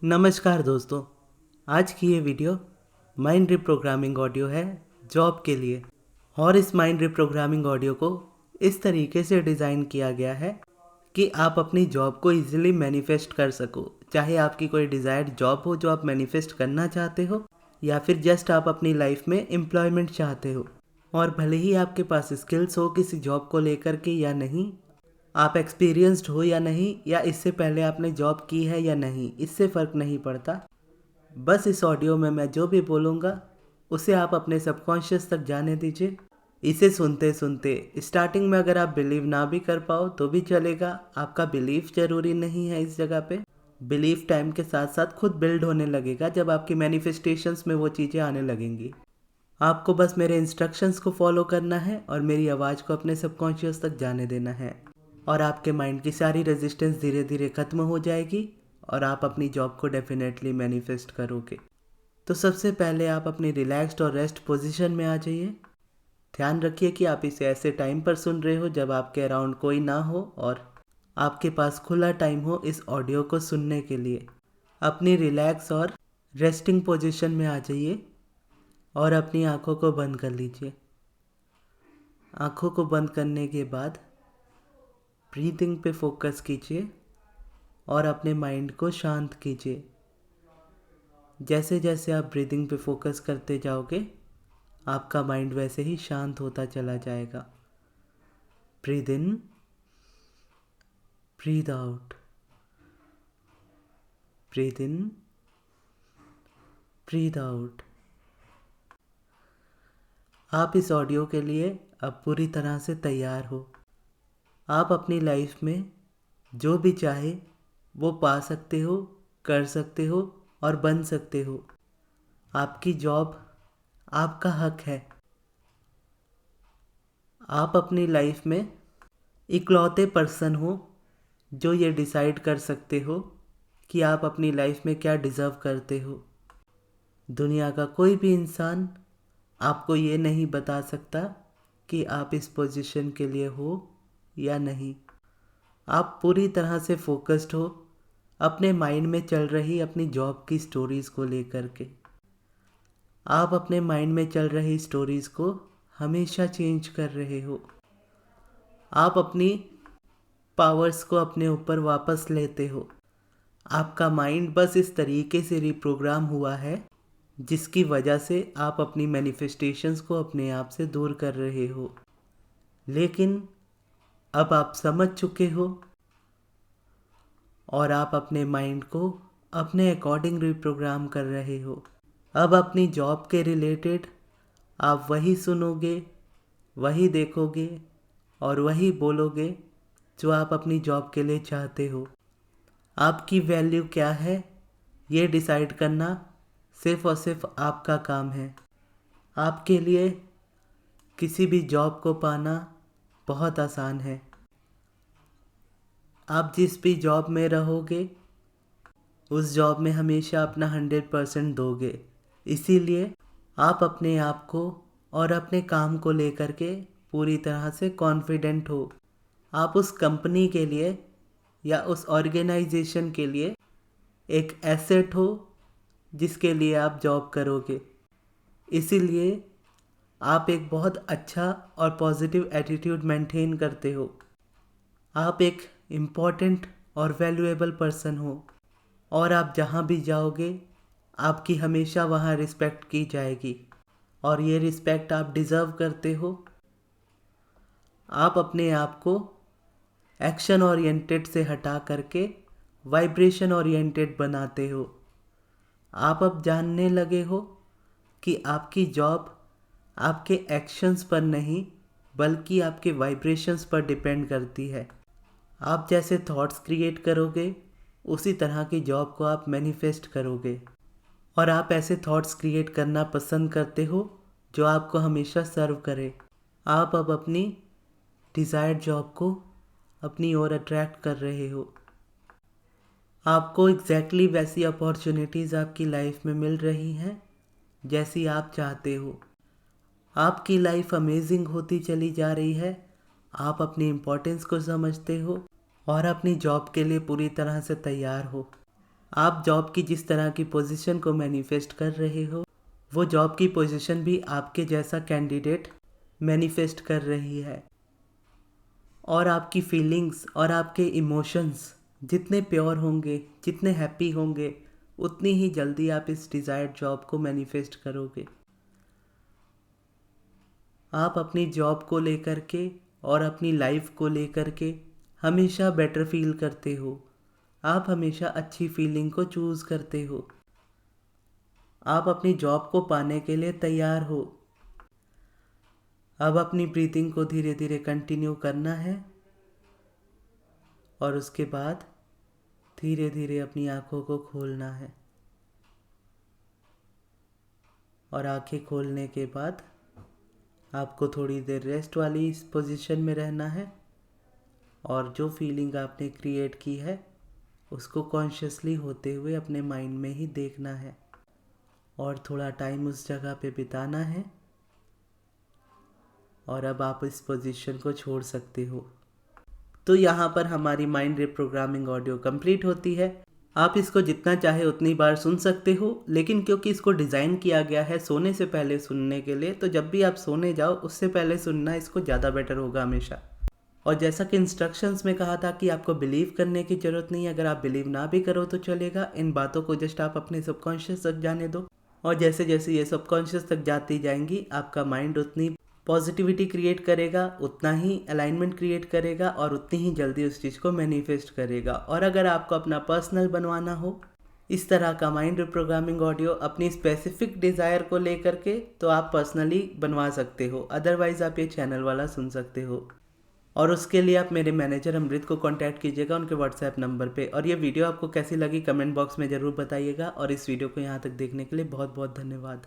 नमस्कार दोस्तों। आज की ये वीडियो माइंड रिप्रोग्रामिंग ऑडियो है जॉब के लिए। और इस माइंड रिप्रोग्रामिंग ऑडियो को इस तरीके से डिज़ाइन किया गया है कि आप अपनी जॉब को इजीली मैनिफेस्ट कर सको। चाहे आपकी कोई डिज़ायर्ड जॉब हो जो आप मैनिफेस्ट करना चाहते हो, या फिर जस्ट आप अपनी लाइफ में एम्प्लॉयमेंट चाहते हो। और भले ही आपके पास स्किल्स हो किसी जॉब को लेकर के या नहीं, आप एक्सपीरियंस्ड हो या नहीं, या इससे पहले आपने जॉब की है या नहीं, इससे फ़र्क नहीं पड़ता। बस इस ऑडियो में मैं जो भी बोलूँगा उसे आप अपने सबकॉन्शियस तक जाने दीजिए। इसे सुनते सुनते स्टार्टिंग में अगर आप बिलीव ना भी कर पाओ तो भी चलेगा। आपका बिलीफ ज़रूरी नहीं है इस जगह पे। बिलीफ टाइम के साथ साथ खुद बिल्ड होने लगेगा जब आपकी मैनिफेस्टेशंस में वो चीज़ें आने लगेंगी। आपको बस मेरे इंस्ट्रक्शंस को फॉलो करना है और मेरी आवाज़ को अपने सबकॉन्शियस तक जाने देना है, और आपके माइंड की सारी रेजिस्टेंस धीरे धीरे ख़त्म हो जाएगी और आप अपनी जॉब को डेफिनेटली मैनिफेस्ट करोगे। तो सबसे पहले आप अपनी रिलैक्स्ड और रेस्ट पोजीशन में आ जाइए। ध्यान रखिए कि आप इसे ऐसे टाइम पर सुन रहे हो जब आपके अराउंड कोई ना हो और आपके पास खुला टाइम हो इस ऑडियो को सुनने के लिए। अपनी रिलैक्स और रेस्टिंग पोजीशन में आ जाइए और अपनी आँखों को बंद कर लीजिए। आँखों को बंद करने के बाद ब्रीदिंग पे फोकस कीजिए और अपने माइंड को शांत कीजिए। जैसे जैसे आप ब्रीदिंग पे फोकस करते जाओगे आपका माइंड वैसे ही शांत होता चला जाएगा। Breathe in, breathe out, breathe in, breathe out. आप इस ऑडियो के लिए अब पूरी तरह से तैयार हो। आप अपनी लाइफ में जो भी चाहे वो पा सकते हो, कर सकते हो और बन सकते हो। आपकी जॉब आपका हक है। आप अपनी लाइफ में इकलौते पर्सन हो जो ये डिसाइड कर सकते हो कि आप अपनी लाइफ में क्या डिज़र्व करते हो। दुनिया का कोई भी इंसान आपको ये नहीं बता सकता कि आप इस पोजीशन के लिए हो या नहीं। आप पूरी तरह से फोकस्ड हो अपने माइंड में चल रही अपनी जॉब की स्टोरीज़ को लेकर के। आप अपने माइंड में चल रही स्टोरीज़ को हमेशा चेंज कर रहे हो। आप अपनी पावर्स को अपने ऊपर वापस लेते हो। आपका माइंड बस इस तरीके से रिप्रोग्राम हुआ है जिसकी वजह से आप अपनी मैनिफेस्टेशंस को अपने आप से दूर कर रहे हो। लेकिन अब आप समझ चुके हो और आप अपने माइंड को अपने अकॉर्डिंग रिप्रोग्राम कर रहे हो। अब अपनी जॉब के रिलेटेड आप वही सुनोगे, वही देखोगे और वही बोलोगे जो आप अपनी जॉब के लिए चाहते हो। आपकी वैल्यू क्या है ये डिसाइड करना सिर्फ और सिर्फ आपका काम है। आपके लिए किसी भी जॉब को पाना बहुत आसान है। आप जिस भी जॉब में रहोगे उस जॉब में हमेशा अपना 100% दोगे। इसीलिए आप अपने आप को और अपने काम को लेकर के पूरी तरह से कॉन्फिडेंट हो। आप उस कंपनी के लिए या उस ऑर्गेनाइजेशन के लिए एक एसेट हो जिसके लिए आप जॉब करोगे। इसीलिए आप एक बहुत अच्छा और पॉजिटिव एटीट्यूड मेंटेन करते हो। आप एक इम्पॉर्टेंट और वैल्यूएबल पर्सन हो और आप जहाँ भी जाओगे आपकी हमेशा वहाँ रिस्पेक्ट की जाएगी और ये रिस्पेक्ट आप डिज़र्व करते हो। आप अपने आप को एक्शन ओरिएंटेड से हटा करके वाइब्रेशन ओरिएंटेड बनाते हो। आप अब जानने लगे हो कि आपकी जॉब आपके एक्शंस पर नहीं बल्कि आपके वाइब्रेशंस पर डिपेंड करती है। आप जैसे थॉट्स क्रिएट करोगे उसी तरह की जॉब को आप मैनिफेस्ट करोगे, और आप ऐसे थॉट्स क्रिएट करना पसंद करते हो जो आपको हमेशा सर्व करे। आप अब अपनी डिज़ायर्ड जॉब को अपनी ओर अट्रैक्ट कर रहे हो। आपको एग्जैक्टली वैसी अपॉर्चुनिटीज़ आपकी लाइफ में मिल रही हैं जैसी आप चाहते हो। आपकी लाइफ अमेजिंग होती चली जा रही है। आप अपनी इम्पोर्टेंस को समझते हो और अपनी जॉब के लिए पूरी तरह से तैयार हो। आप जॉब की जिस तरह की पोजीशन को मैनिफेस्ट कर रहे हो, वो जॉब की पोजीशन भी आपके जैसा कैंडिडेट मैनिफेस्ट कर रही है। और आपकी फीलिंग्स और आपके इमोशंस जितने प्योर होंगे, जितने हैप्पी होंगे, उतनी ही जल्दी आप इस डिज़ायर्ड जॉब को मैनिफेस्ट करोगे। आप अपनी जॉब को लेकर के और अपनी लाइफ को लेकर के हमेशा बेटर फील करते हो। आप हमेशा अच्छी फीलिंग को चूज़ करते हो। आप अपनी जॉब को पाने के लिए तैयार हो। अब अपनी ब्रीथिंग को धीरे धीरे कंटिन्यू करना है और उसके बाद धीरे धीरे अपनी आँखों को खोलना है। और आँखें खोलने के बाद आपको थोड़ी देर रेस्ट वाली इस पोजीशन में रहना है और जो फीलिंग आपने क्रिएट की है उसको कॉन्शियसली होते हुए अपने माइंड में ही देखना है और थोड़ा टाइम उस जगह पे बिताना है। और अब आप इस पोजीशन को छोड़ सकते हो। तो यहाँ पर हमारी माइंड रिप्रोग्रामिंग ऑडियो कंप्लीट होती है। आप इसको जितना चाहे उतनी बार सुन सकते हो, लेकिन क्योंकि इसको डिज़ाइन किया गया है सोने से पहले सुनने के लिए, तो जब भी आप सोने जाओ उससे पहले सुनना इसको ज़्यादा बेटर होगा हमेशा। और जैसा कि इंस्ट्रक्शंस में कहा था कि आपको बिलीव करने की ज़रूरत नहीं है, अगर आप बिलीव ना भी करो तो चलेगा। इन बातों को जस्ट आप अपने सबकॉन्शियस तक जाने दो और जैसे जैसे ये सबकॉन्शियस तक जाती जाएंगी आपका माइंड उतनी पॉजिटिविटी क्रिएट करेगा, उतना ही अलाइनमेंट क्रिएट करेगा और उतनी ही जल्दी उस चीज़ को मैनिफेस्ट करेगा। और अगर आपको अपना पर्सनल बनवाना हो इस तरह का माइंड रिप्रोग्रामिंग ऑडियो अपनी स्पेसिफिक डिज़ायर को लेकर के, तो आप पर्सनली बनवा सकते हो। अदरवाइज़ आप ये चैनल वाला सुन सकते हो। और उसके लिए आप मेरे मैनेजर अमृत को कांटेक्ट कीजिएगा उनके व्हाट्सएप नंबर पे। और ये वीडियो आपको कैसी लगी कमेंट बॉक्स में ज़रूर बताइएगा। और इस वीडियो को यहाँ तक देखने के लिए बहुत बहुत धन्यवाद।